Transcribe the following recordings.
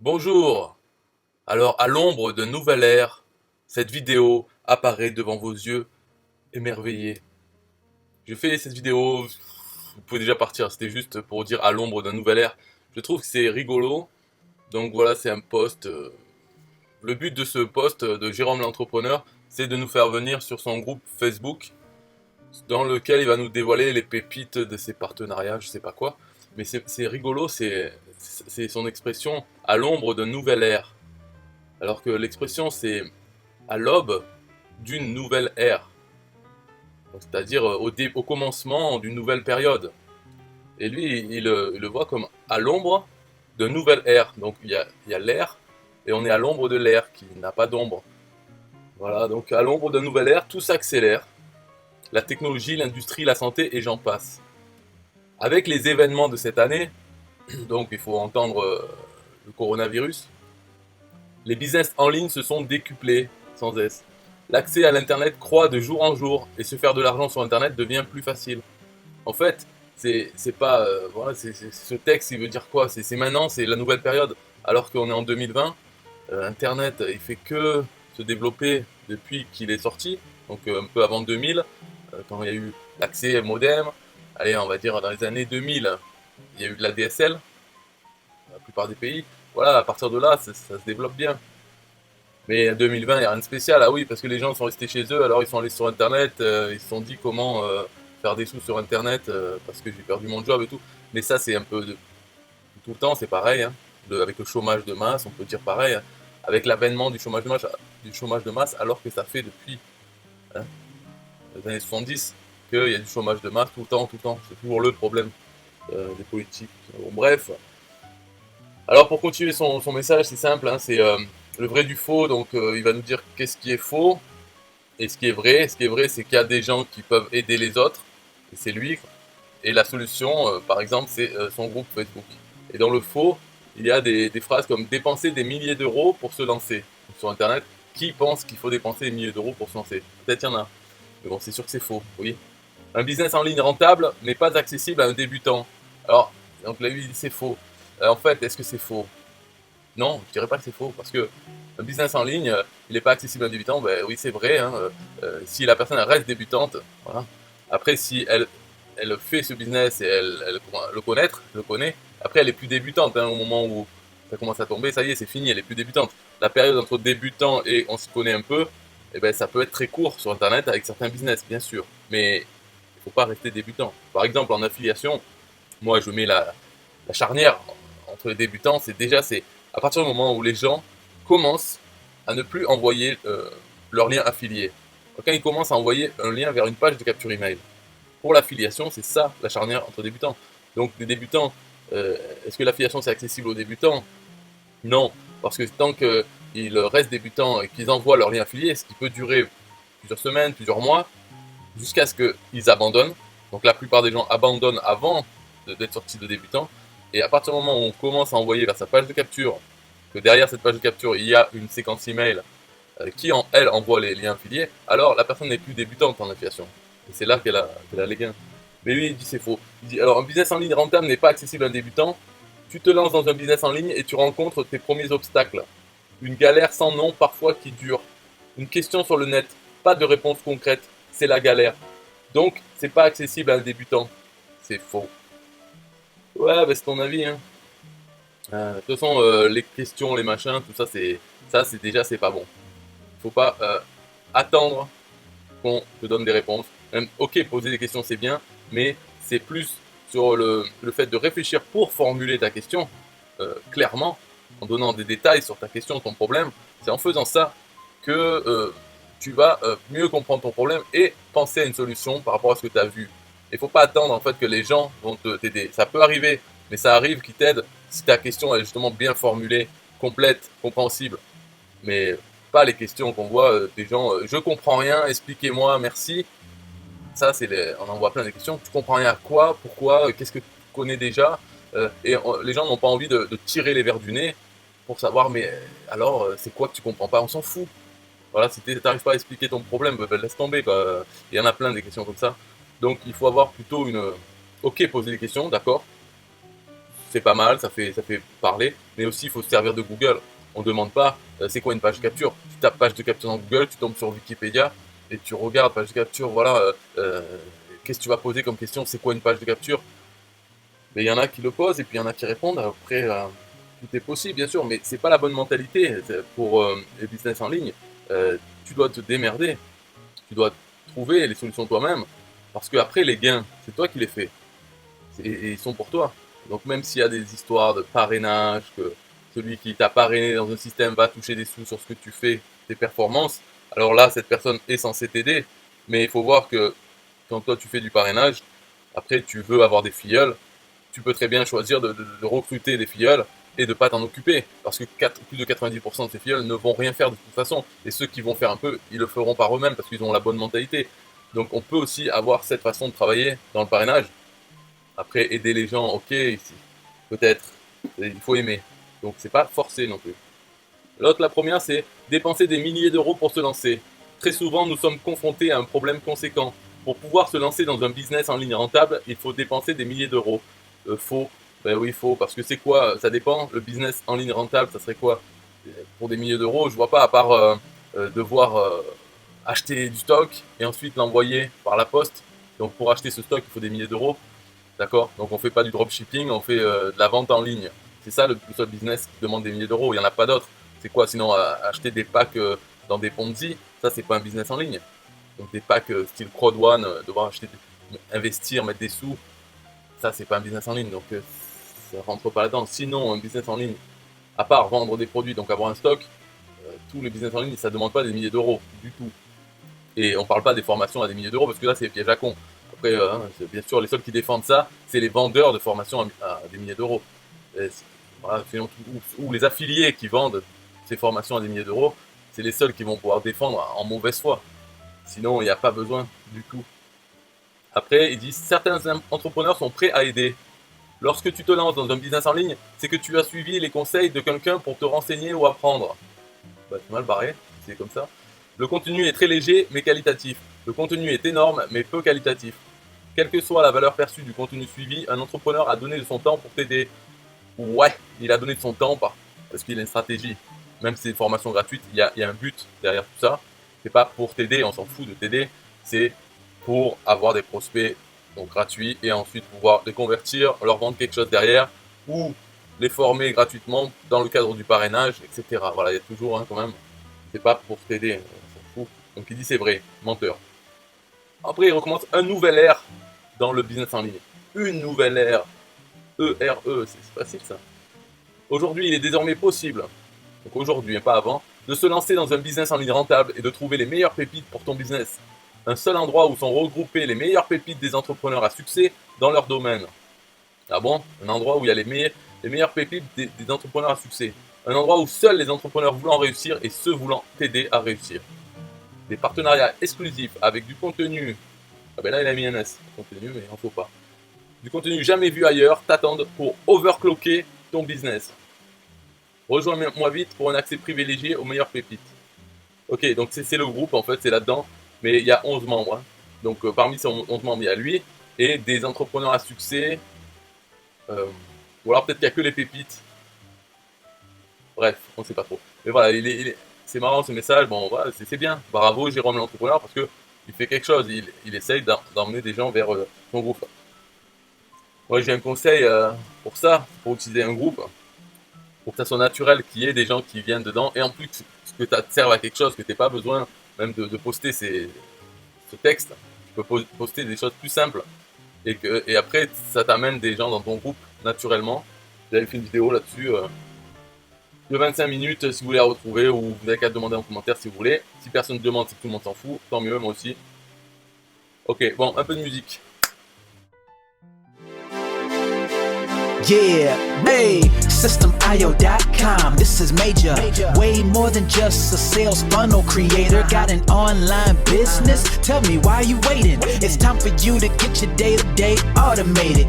Bonjour. Alors, à l'ombre d'un nouvel ère, cette vidéo apparaît devant vos yeux émerveillés. Je fais cette vidéo, vous pouvez déjà partir, c'était juste pour dire à l'ombre d'un nouvel ère. Je trouve que c'est rigolo, donc voilà, c'est un post. Le but de ce post de Jérôme l'entrepreneur, c'est de nous faire venir sur son groupe Facebook, dans lequel il va nous dévoiler les pépites de ses partenariats, je sais pas quoi. Mais c'est rigolo, c'est son expression à l'ombre d'un nouvel ère. Alors que l'expression c'est à l'aube d'une nouvelle ère, c'est-à-dire au commencement d'une nouvelle période. Et lui, il le voit comme à l'ombre d'une nouvelle ère. Donc il y a l'ère, et on est à l'ombre de l'ère qui n'a pas d'ombre. Voilà, donc à l'ombre d'une nouvelle ère, tout s'accélère. La technologie, l'industrie, la santé, et j'en passe. Avec les événements de cette année, donc il faut entendre le coronavirus, les business en ligne se sont décuplés, sans S. L'accès à l'internet croît de jour en jour et se faire de l'argent sur internet devient plus facile. En fait, c'est pas voilà, ce texte il veut dire quoi? C'est maintenant, c'est la nouvelle période. Alors qu'on est en 2020, internet il fait que se développer depuis qu'il est sorti, donc un peu avant 2000, quand il y a eu l'accès modem. Allez, on va dire dans les années 2000, il y a eu de la DSL, dans la plupart des pays. Voilà, à partir de là, ça se développe bien. Mais en 2020, il n'y a rien de spécial. Ah oui, parce que les gens sont restés chez eux, alors ils sont allés sur Internet, ils se sont dit comment faire des sous sur Internet, parce que j'ai perdu mon job et tout. Mais ça, c'est un peu tout le temps, c'est pareil. Hein. Avec le chômage de masse, on peut dire pareil. Hein. Avec l'avènement du chômage de masse, alors que ça fait depuis hein, les années 70 qu'il y a du chômage de masse tout le temps, tout le temps. C'est toujours le problème des politiques. Bon, bref, alors pour continuer son message, c'est simple, hein, c'est le vrai du faux, donc il va nous dire qu'est-ce qui est faux et ce qui est vrai. Ce qui est vrai, c'est qu'il y a des gens qui peuvent aider les autres, et c'est lui. Et la solution, par exemple, c'est son groupe Facebook. Et dans le faux, il y a des phrases comme dépenser des milliers d'euros pour se lancer sur Internet. Qui pense qu'il faut dépenser des milliers d'euros pour se lancer? Peut-être il y en a, mais bon, c'est sûr que c'est faux, oui. Un business en ligne rentable n'est pas accessible à un débutant. Alors, donc là, lui, il dit c'est faux. En fait, est-ce que c'est faux? Non, je dirais pas que c'est faux, parce que un business en ligne, il n'est pas accessible à un débutant, ben oui c'est vrai, hein, si la personne elle reste débutante, voilà. Après si elle fait ce business et elle le connaît, après elle est plus débutante, hein, au moment où ça commence à tomber, ça y est c'est fini, elle est plus débutante. La période entre débutant et on se connaît un peu, eh ben, ça peut être très court sur internet avec certains business, bien sûr, mais il faut pas rester débutant. Par exemple en affiliation, moi je mets la charnière entre les débutants, c'est à partir du moment où les gens commencent à ne plus envoyer leur lien affilié. Quand ils commencent à envoyer un lien vers une page de capture email. Pour l'affiliation, c'est ça la charnière entre débutants. Donc les débutants, est-ce que l'affiliation c'est accessible aux débutants? Non, parce que tant qu'ils restent débutants et qu'ils envoient leur lien affilié, ce qui peut durer plusieurs semaines, plusieurs mois, jusqu'à ce qu'ils abandonnent. Donc la plupart des gens abandonnent avant d'être sortis de débutants. Et à partir du moment où on commence à envoyer vers sa page de capture, que derrière cette page de capture, il y a une séquence email qui, elle, envoie les liens affiliés, alors la personne n'est plus débutante en affiliation. Et c'est là qu'elle a les gains. Mais lui, il dit c'est faux. Il dit alors un business en ligne rentable n'est pas accessible à un débutant. Tu te lances dans un business en ligne et tu rencontres tes premiers obstacles. Une galère sans nom parfois qui dure. Une question sur le net, pas de réponse concrète, c'est la galère. Donc, c'est pas accessible à un débutant. C'est faux. Ouais, bah c'est ton avis, hein. De toute façon, les questions, les machins, tout ça, c'est déjà, c'est pas bon. Faut pas attendre qu'on te donne des réponses. Même, ok, poser des questions, c'est bien, mais c'est plus sur le fait de réfléchir pour formuler ta question, clairement, en donnant des détails sur ta question, ton problème. C'est en faisant ça que tu vas mieux comprendre ton problème et penser à une solution par rapport à ce que tu as vu. Il ne faut pas attendre en fait que les gens vont t'aider. Ça peut arriver, mais ça arrive qu'ils t'aident si ta question est justement bien formulée, complète, compréhensible. Mais pas les questions qu'on voit des gens je comprends rien, expliquez-moi, merci. Ça, on en voit plein des questions. Tu comprends rien à quoi, pourquoi, qu'est-ce que tu connais déjà les gens n'ont pas envie de tirer les verres du nez pour savoir, mais alors, c'est quoi que tu comprends pas? On s'en fout. Voilà, si tu n'arrives pas à expliquer ton problème, ben, laisse tomber, quoi. Il y en a plein des questions comme ça. Donc il faut avoir plutôt une. Ok, poser des questions, d'accord. c'est pas mal, ça fait parler, mais aussi il faut se servir de Google. On ne demande pas c'est quoi une page de capture. Tu tapes page de capture dans Google, tu tombes sur Wikipédia et tu regardes page de capture, voilà, qu'est-ce que tu vas poser comme question, c'est quoi une page de capture. Mais il y en a qui le posent et puis il y en a qui répondent. Après, tout est possible, bien sûr, mais c'est pas la bonne mentalité pour les business en ligne. Tu dois te démerder, tu dois trouver les solutions toi-même, parce que après les gains, c'est toi qui les fais, et ils sont pour toi. Donc même s'il y a des histoires de parrainage, que celui qui t'a parrainé dans un système va toucher des sous sur ce que tu fais, tes performances, alors là, cette personne est censée t'aider, mais il faut voir que quand toi tu fais du parrainage, après tu veux avoir des filleuls, tu peux très bien choisir de recruter des filleuls et de ne pas t'en occuper, parce que plus de 90% de ces filleuls ne vont rien faire de toute façon, et ceux qui vont faire un peu, ils le feront par eux-mêmes, parce qu'ils ont la bonne mentalité. Donc on peut aussi avoir cette façon de travailler dans le parrainage. Après, aider les gens, ok, ici, peut-être, il faut aimer. Donc c'est pas forcé non plus. L'autre, la première, c'est dépenser des milliers d'euros pour se lancer. Très souvent, nous sommes confrontés à un problème conséquent. Pour pouvoir se lancer dans un business en ligne rentable, il faut dépenser des milliers d'euros. Faux. Ben oui, faux. Parce que c'est quoi? Ça dépend. Le business en ligne rentable, ça serait quoi? Pour des milliers d'euros, je vois pas, à part devoir acheter du stock et ensuite l'envoyer par la poste. Donc pour acheter ce stock, il faut des milliers d'euros. D'accord? Donc on fait pas du dropshipping, on fait de la vente en ligne. C'est ça le seul business qui demande des milliers d'euros. Il n'y en a pas d'autres. C'est quoi sinon acheter des packs dans des Ponzi? Ça, c'est pas un business en ligne. Donc des packs style crowd one, devoir acheter, investir, mettre des sous, ça c'est pas un business en ligne. Donc ça rentre pas là-dedans. Sinon, un business en ligne, à part vendre des produits, donc avoir un stock, tous les business en ligne, ça ne demande pas des milliers d'euros du tout. Et on ne parle pas des formations à des milliers d'euros parce que là, c'est piège à con. Après, bien sûr, les seuls qui défendent ça, c'est les vendeurs de formations à des milliers d'euros. Voilà, ou les affiliés qui vendent ces formations à des milliers d'euros, c'est les seuls qui vont pouvoir défendre en mauvaise foi. Sinon, il n'y a pas besoin du tout. Après, il dit certains entrepreneurs sont prêts à aider. Lorsque tu te lances dans un business en ligne, c'est que tu as suivi les conseils de quelqu'un pour te renseigner ou apprendre. Bah, c'est mal barré, c'est comme ça. Le contenu est très léger mais qualitatif. Le contenu est énorme mais peu qualitatif. Quelle que soit la valeur perçue du contenu suivi, un entrepreneur a donné de son temps pour t'aider. Ouais, il a donné de son temps parce qu'il a une stratégie. Même si c'est une formation gratuite, il y a un but derrière tout ça. C'est pas pour t'aider, on s'en fout de t'aider. C'est pour avoir des prospects donc gratuits et ensuite pouvoir les convertir, leur vendre quelque chose derrière ou les former gratuitement dans le cadre du parrainage, etc. Voilà, il y a toujours quand même. C'est pas pour t'aider, on s'en fout. Donc il dit c'est vrai, menteur. Après il recommence un nouvel ère dans le business en ligne. Une nouvelle ère. E-R-E, c'est facile ça. Aujourd'hui, il est désormais possible, donc aujourd'hui et pas avant, de se lancer dans un business en ligne rentable et de trouver les meilleures pépites pour ton business. Un seul endroit où sont regroupées les meilleures pépites des entrepreneurs à succès dans leur domaine. Ah bon? Un endroit où il y a les meilleures pépites des entrepreneurs à succès. Un endroit où seuls les entrepreneurs voulant réussir et ceux voulant t'aider à réussir. Des partenariats exclusifs avec du contenu. Ah ben là il a mis un S, contenu, mais il en faut pas. Du contenu jamais vu ailleurs t'attendent pour overclocker ton business. Rejoins-moi vite pour un accès privilégié aux meilleures pépites. Ok, donc c'est le groupe en fait, c'est là-dedans, mais il y a 11 membres. Hein. Donc parmi ces 11 membres, il y a lui et des entrepreneurs à succès. Ou alors peut-être qu'il n'y a que les pépites. Bref, on ne sait pas trop. Mais voilà, c'est marrant ce message, bon voilà, c'est bien. Bravo Jérôme l'entrepreneur parce qu'il fait quelque chose, il essaye d'emmener des gens vers son groupe. Moi j'ai un conseil pour ça, pour utiliser un groupe, pour que ça soit naturel, qu'il y ait des gens qui viennent dedans, et en plus que ça te serve à quelque chose, que tu n'aies pas besoin même de poster ce texte, tu peux poster des choses plus simples, et après ça t'amène des gens dans ton groupe naturellement. J'avais fait une vidéo là-dessus de 25 minutes si vous voulez la retrouver, ou vous avez qu'à demander en commentaire si vous voulez. Si personne ne demande, c'est que tout le monde s'en fout, tant mieux, moi aussi. Ok, bon, un peu de musique. Yeah, hey, systemio.com, this is major. Way more than just a sales funnel creator. Got an online business? Tell me why you waiting. It's time for you to get your day-to-day automated.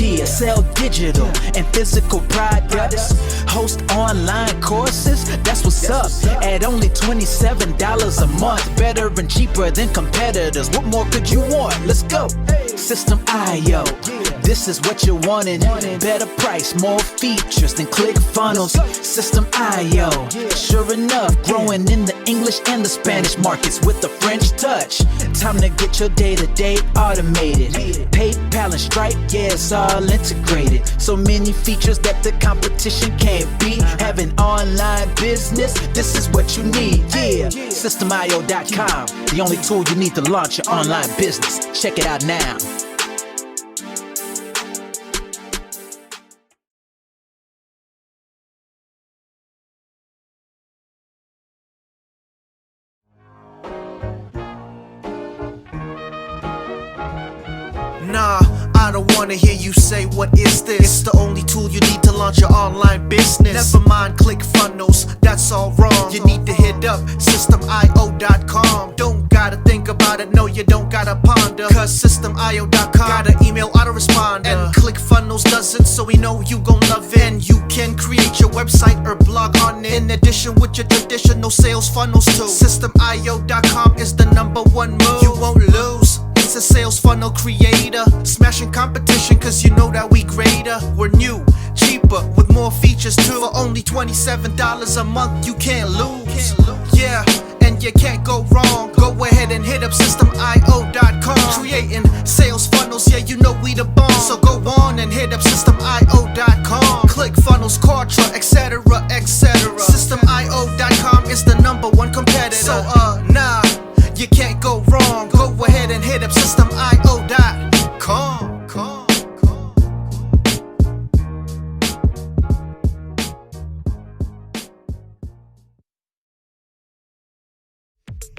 Yeah, sell digital and physical products. Host online courses, that's what's up. At only $27 a month, better and cheaper than competitors. What more could you want? Let's go. System IO. This is what you're wanting. Better price, more features than ClickFunnels. System IO. Sure enough, growing in the English and the Spanish markets with the French touch. Time to get your day-to-day automated. PayPal and Stripe, yeah, it's all integrated. So many features that the competition can't beat. Having online business, this is what you need. Yeah, SystemIO.com, the only tool you need to launch your online business. Check it out now. Nah, I don't wanna hear you say what is this. It's the only tool you need to launch your online business. Never mind ClickFunnels, that's all wrong. You need to hit up SystemIO.com. Don't gotta think about it, no you don't gotta ponder. Cause SystemIO.com got an email autoresponder. And ClickFunnels does it, so we know you gon' love it. And you can create your website or blog on it, in addition with your traditional sales funnels too. SystemIO.com is the #1 move. You won't lose. It's a sales funnel creator, smashing competition cause you know that we greater. We're new, cheaper, with more features too. For only $27 a month, you can't lose. Yeah, and you can't go wrong. Go ahead and hit up SystemIO.com. Creating sales funnels, yeah, you know we the bomb. So go on and hit up SystemIO.com. ClickFunnels, Kartra, etc, etc. SystemIO.com is the #1 competitor. So nah, you can't go wrong. Go ahead and hit up SystemIO.com.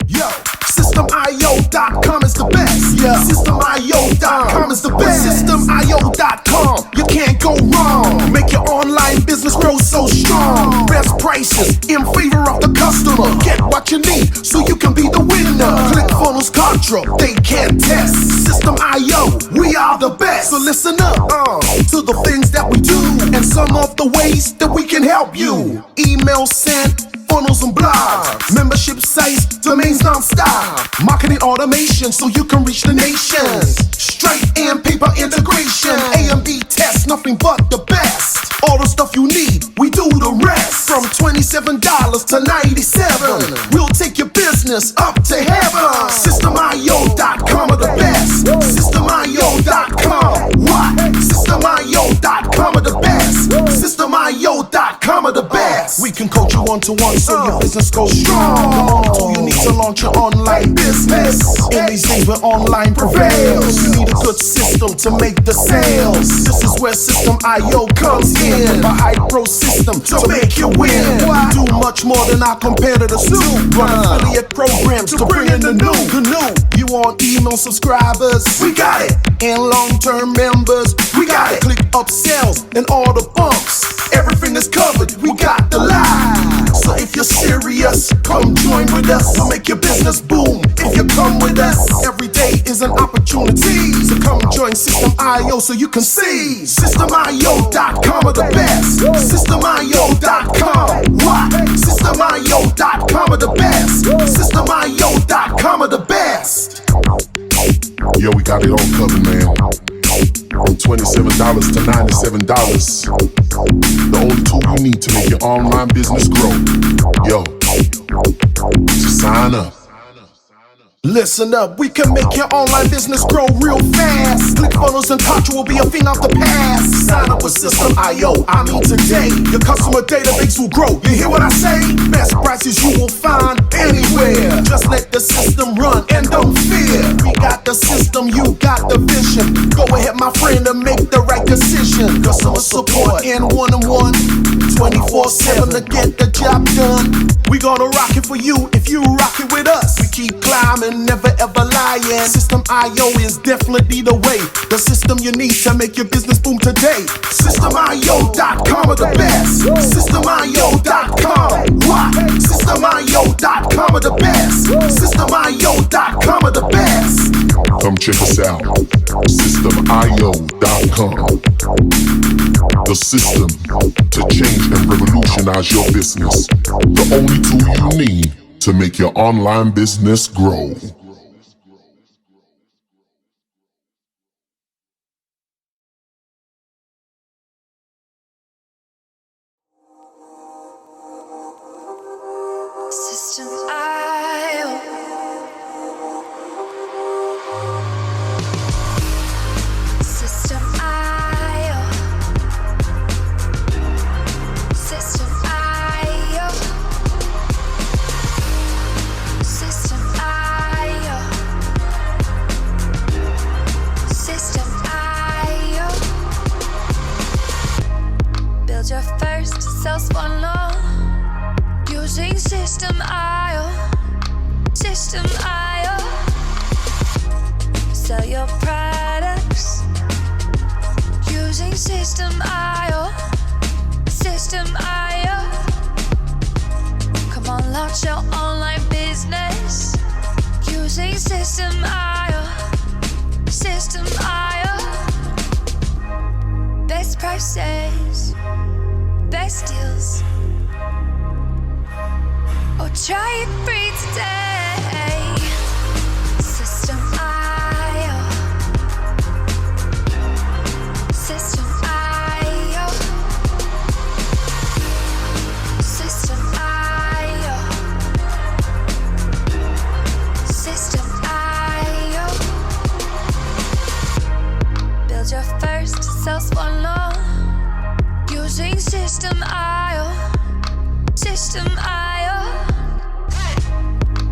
Yo, SystemIO.com is the best. Yeah, SystemIO.com is the best. SystemIO.com, you can't go wrong. Make your online business grow so strong. Best prices in favor of the customer. Get what you need so you can be the winner. ClickFunnels, Kartra, they can't test. System.io, we are the best. So listen up to the things that we do and some of the ways that we can help you. Email sent, funnels and blogs, membership sites, domains non-stop, marketing automation so you can reach the nations. Stripe and paper integration, A and B tests, nothing but the best. All the stuff you need, we do the rest. From $27 to $97, we'll take your business up to heaven. SystemIO.com are the best. SystemIO.com, what? SystemIO.com are the best. SystemIO.com are the best. We can coach you one-to-one so your business goes strong. So you need to launch your online business. In these days where online prevails, you need a good system to make the sales. This is where System.io comes in. A high-pro system to make you win. We do much more than our competitors do. Run affiliate programs to bring in the new. You want email subscribers? We got it. And long-term members? We got it. Click upsells and all the bumps. Everything is covered. We got the lie. So if you're serious, come join with us. We'll make your business boom. If you come with us, every day is an opportunity. So come join System.io so you can see. System.io.com are the best. System.io.com, what? System.io.com are the best. System.io.com are the best. Yo, we got it all covered, man. From $27 to $97. The only tool you need to make your online business grow. Yo, just sign up. Listen up, we can make your online business grow real fast. ClickFunnels and Kartra will be a thing of the past. Sign up with System.io, I mean today. Your customer database will grow, you hear what I say? Best prices you will find anywhere. Just let the system run and don't fear. We got the system, you got the vision. Go ahead my friend and make the right decision. Customer support and one-on-one, 24/7 to get the job done. We gonna rock it for you if you rock it with us. We keep climbing, never ever lying. System.io is definitely the way. The system you need to make your business boom today. System.io.com are the best. System.io.com, what? System.io.com are the best. System.io.com are the best. Come check us out. System.io.com. The system to change and revolutionize your business. The only tool you need to make your online business grow. System IO. System IO. System IO. System IO. System IO. Build your first self-funnel using System IO. System IO. Sell your products using System IO. System IO. Come on, launch your online business using System IO. System IO. Best prices, best deals. Oh, try it free today. System IO. System IO. System IO. System IO. Build your first sales funnel using System IO. System IO.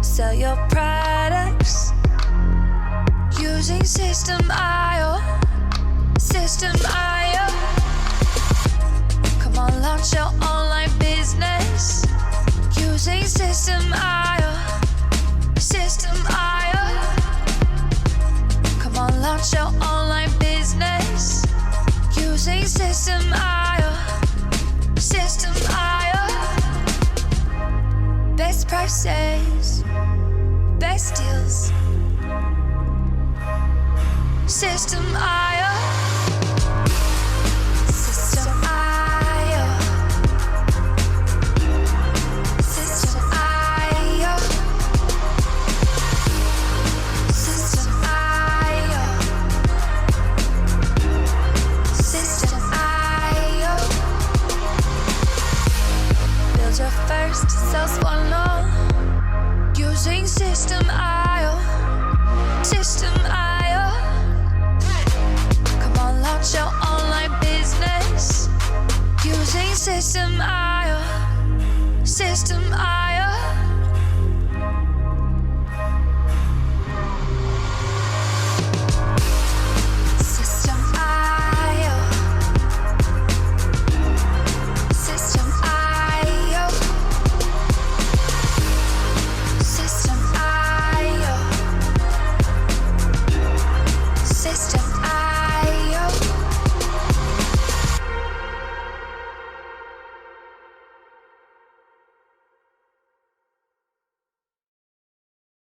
Sell your products using System IO. System IO. Come on, launch your online business using System IO. System IO. Come on, launch your online business using System IO. System IO. Best prices, best deals. System IO. System IO. System IO. System IO. System IO. Build your first sales funnel using System IO. System IO. Come on, launch your online business using System IO. System IO.